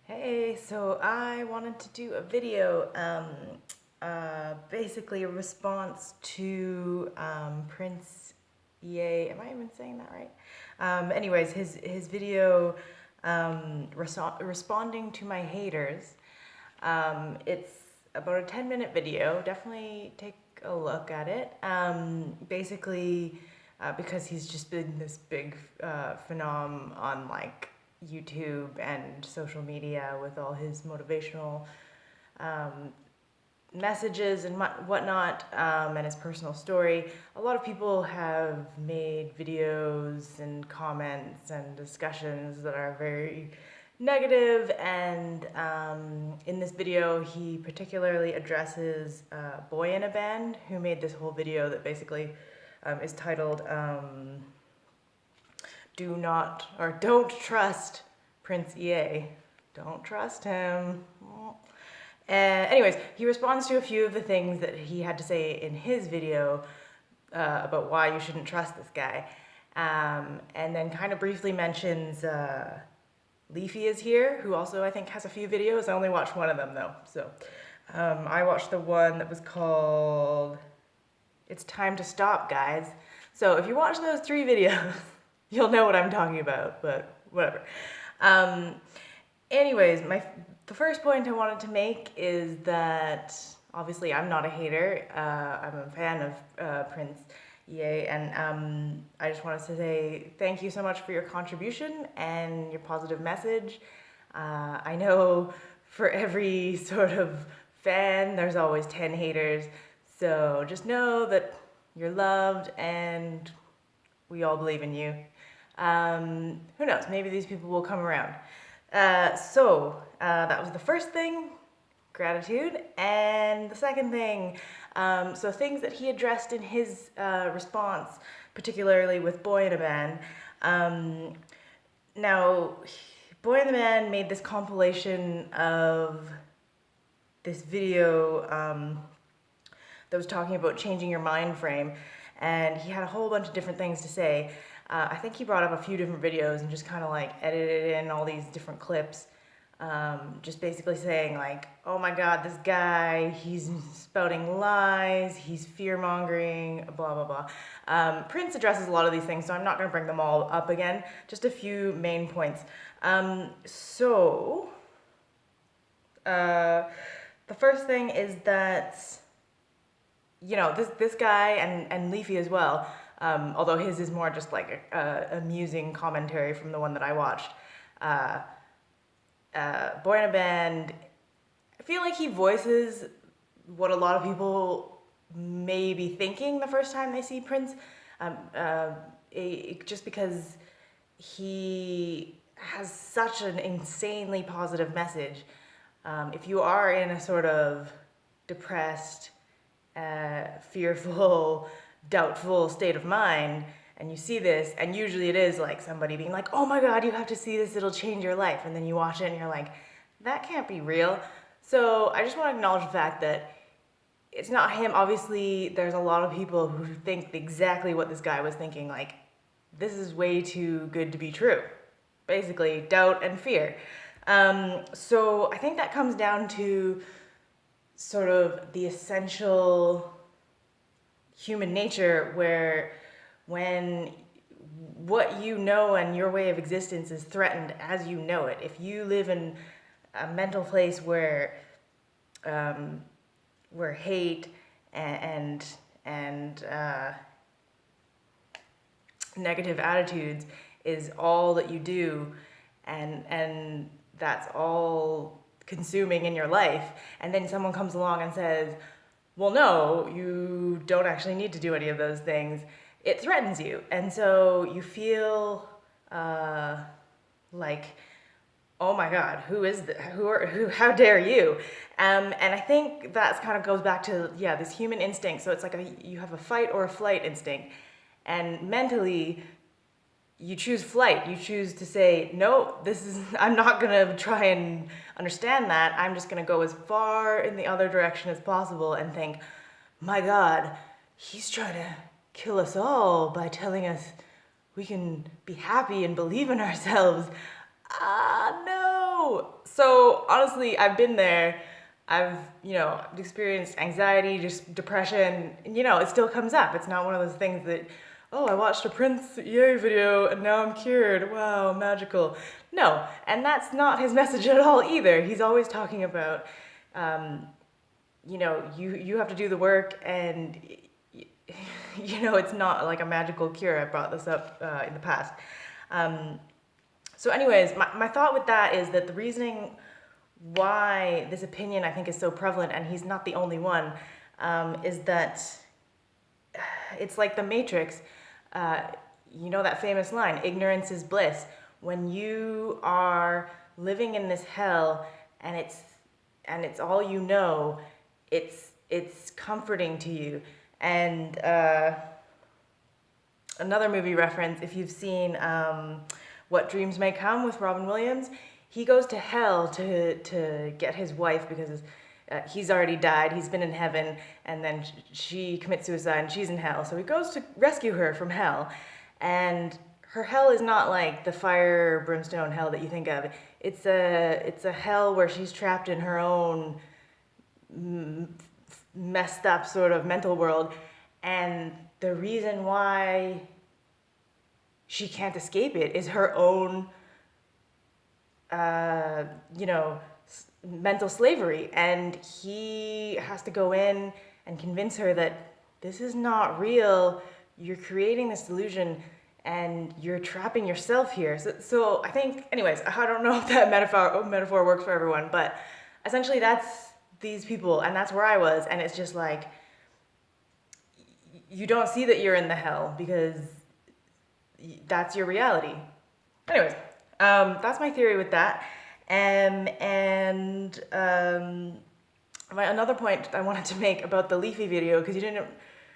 Hey, so I wanted to do a video, basically a response to Prince EA. Am I even saying that right? Anyways, his video responding to my haters. It's about a 10-minute video. Definitely take a look at it. Basically, because he's just been this big phenom on like YouTube and social media with all his motivational um, messages and whatnot, and his personal story. A lot of people have made videos and comments and discussions that are very negative, and in this video he particularly addresses Boy in a Band, who made this whole video that basically is titled Do Not, or Don't Trust Prince EA. Don't trust him. Anyways, he responds to a few of the things that he had to say in his video about why you shouldn't trust this guy. And then kind of briefly mentions Leafy is here, who also I think has a few videos. I only watched one of them though. So I watched the one that was called It's Time to Stop, Guys. So if you watch those 3 videos, you'll know what I'm talking about, but whatever. Anyways, the first point I wanted to make is that obviously I'm not a hater. I'm a fan of Prince EA, and I just wanted to say thank you so much for your contribution and your positive message. I know for every sort of fan, there's always 10 haters, so just know that you're loved and we all believe in you. Who knows, maybe these people will come around. That was the first thing, gratitude. And the second thing, so things that he addressed in his response, particularly with Boy in a Band. Now, Boy in the Band made this compilation of this video that was talking about changing your mind frame, and he had a whole bunch of different things to say. I think he brought up a few different videos and just kind of like edited in all these different clips, just basically saying like, oh my god, this guy, he's spouting lies, he's fear-mongering, blah blah blah. Prince addresses a lot of these things, so I'm not going to bring them all up again, just a few main points. The first thing is that, you know, this guy and Leafy as well, although his is more just like a amusing commentary from the one that I watched. Boy in a Band, I feel like he voices what a lot of people may be thinking the first time they see Prince, just because he has such an insanely positive message. If you are in a sort of depressed, fearful, doubtful state of mind, and you see this, and usually it is like somebody being like, oh my god, you have to see this, it'll change your life, and then you watch it and you're like, that can't be real. So I just want to acknowledge the fact that it's not him. Obviously there's a lot of people who think exactly what this guy was thinking, like, this is way too good to be true. Basically, doubt and fear. So I think that comes down to sort of the essential human nature, where when what you know and your way of existence is threatened as you know it, if you live in a mental place where hate and negative attitudes is all that you do, and that's all consuming in your life, and then someone comes along and says, well, no, you don't actually need to do any of those things, it threatens you. And so you feel like, oh my god, who is this? How dare you? And I think that kind of goes back to, yeah, this human instinct. So it's like you have a fight or a flight instinct, and mentally you choose flight. You choose to say, no, I'm not gonna try and understand that. I'm just gonna go as far in the other direction as possible and think, my god, he's trying to kill us all by telling us we can be happy and believe in ourselves. No. So honestly, I've been there. I've, experienced anxiety, just depression, and it still comes up. It's not one of those things that, oh, I watched a Prince Yay video and now I'm cured. Wow, magical. No, and that's not his message at all either. He's always talking about, you have to do the work, and it's not like a magical cure. I brought this up in the past. So anyways, my thought with that is that the reasoning why this opinion I think is so prevalent, and he's not the only one, is that it's like the Matrix. That famous line, ignorance is bliss. When you are living in this hell and it's all you know, it's comforting to you. And another movie reference, if you've seen What Dreams May Come with Robin Williams, he goes to hell to get his wife because he's already died, he's been in heaven, and then she commits suicide and she's in hell. So he goes to rescue her from hell. And her hell is not like the fire, brimstone hell that you think of. It's a hell where she's trapped in her own messed up sort of mental world. And the reason why she can't escape it is her own mental slavery, and he has to go in and convince her that this is not real. You're creating this delusion, and you're trapping yourself here. So I think, anyways, I don't know if that metaphor works for everyone, but essentially that's these people, and that's where I was, and it's just like you don't see that you're in the hell because that's your reality. Anyways. That's my theory with that. Another point I wanted to make about the Leafy video, because you didn't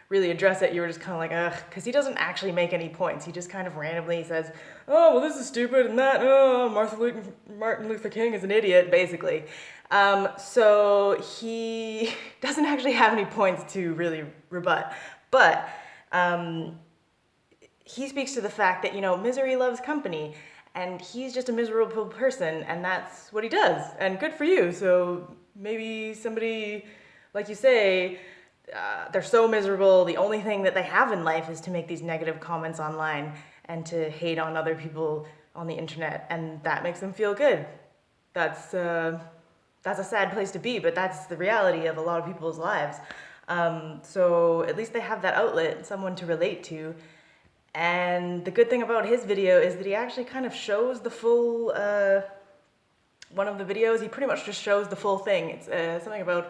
really address it, you were just kind of like, ugh, because he doesn't actually make any points. He just kind of randomly says, oh, well, this is stupid, and that, oh, Martin Luther King is an idiot, basically. So he doesn't actually have any points to really rebut. But he speaks to the fact that, misery loves company. And he's just a miserable person, and that's what he does. And good for you. So maybe somebody, like you say, they're so miserable, the only thing that they have in life is to make these negative comments online and to hate on other people on the internet, and that makes them feel good. That's a sad place to be, but that's the reality of a lot of people's lives. So at least they have that outlet, someone to relate to. And the good thing about his video is that he actually kind of shows the full, one of the videos, he pretty much just shows the full thing. It's something about,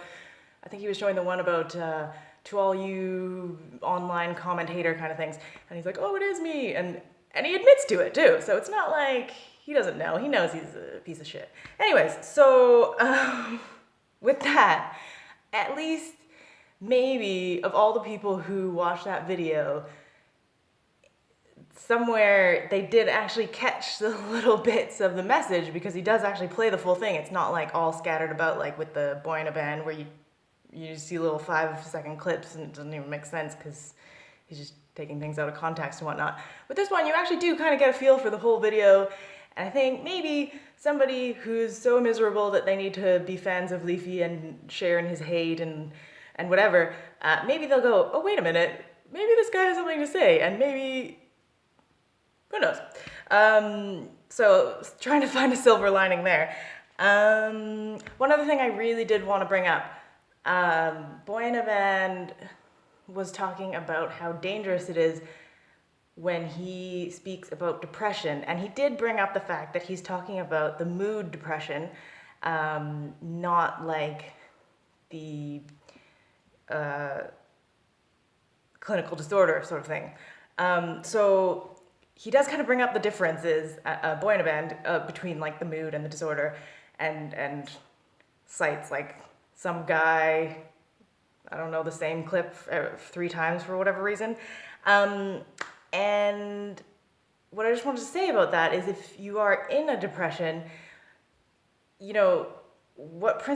I think he was showing the one about to all you online commentator kind of things. And he's like, oh, it is me. And he admits to it too. So it's not like he doesn't know. He knows he's a piece of shit. Anyways, so with that, at least maybe of all the people who watched that video, somewhere they did actually catch the little bits of the message, because he does actually play the full thing. It's not like all scattered about like with the Boy in a Band where you see little 5-second clips and it doesn't even make sense because he's just taking things out of context and whatnot. With this one, you actually do kind of get a feel for the whole video. And I think maybe somebody who's so miserable that they need to be fans of Leafy and share in his hate and whatever, maybe they'll go, oh, wait a minute, maybe this guy has something to say, and maybe, who knows? So trying to find a silver lining there. One other thing I really did want to bring up, Boy in a Band was talking about how dangerous it is when he speaks about depression, and he did bring up the fact that he's talking about the mood depression, not like the clinical disorder sort of thing. So he does kind of bring up the differences, Boy in a Band, between like the mood and the disorder, and cites like some guy, I don't know, the same clip 3 times for whatever reason. And what I just wanted to say about that is, if you are in a depression, you know, what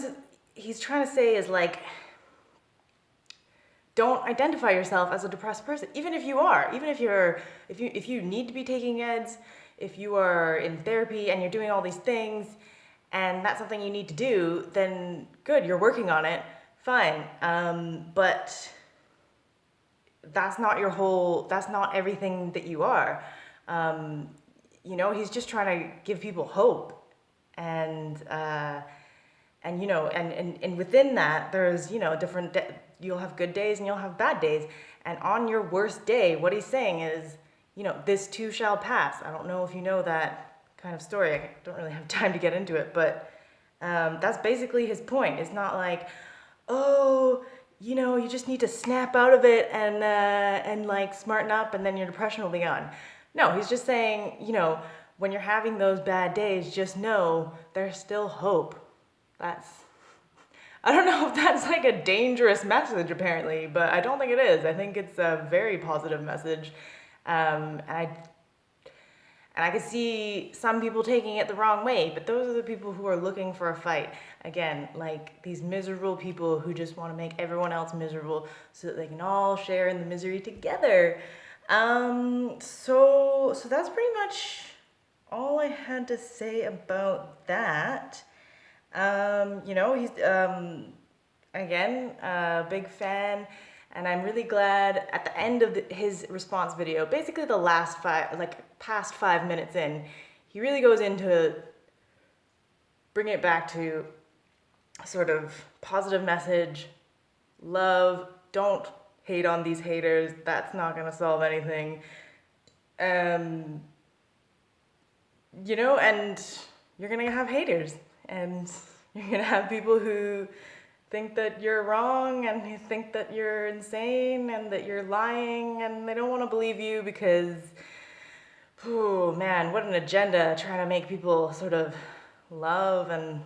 he's trying to say is like, don't identify yourself as a depressed person, even if you are, even if you need to be taking meds, if you are in therapy and you're doing all these things, and that's something you need to do, then good, you're working on it, fine. But that's not that's not everything that you are. You know, he's just trying to give people hope. And you know, and within that, there's, you know, you'll have good days and you'll have bad days. And on your worst day, what he's saying is, you know, this too shall pass. I don't know if you know that kind of story. I don't really have time to get into it, but that's basically his point. It's not like, oh, you know, you just need to snap out of it and like smarten up and then your depression will be gone. No, he's just saying, you know, when you're having those bad days, just know there's still hope. I don't know if that's like a dangerous message apparently, but I don't think it is. I think it's a very positive message. And I could see some people taking it the wrong way, but those are the people who are looking for a fight. Again, like these miserable people who just want to make everyone else miserable so that they can all share in the misery together. So that's pretty much all I had to say about that. You know, he's, again, a big fan, and I'm really glad at the end of his response video, basically the past 5 minutes in, he really goes into bringing it back to sort of positive message, love, don't hate on these haters, that's not gonna solve anything. You know, and you're gonna have haters. And you're gonna have people who think that you're wrong and who think that you're insane and that you're lying, and they don't want to believe you because, oh man, what an agenda, trying to make people sort of love and,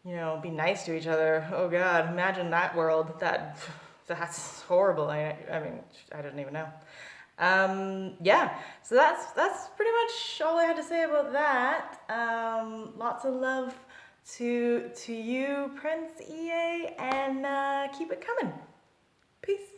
you know, be nice to each other. Oh God, imagine that world. That's horrible. I mean, I didn't even know. Yeah, so that's pretty much all I had to say about that. Lots of love to you, Prince EA, and keep it coming. Peace.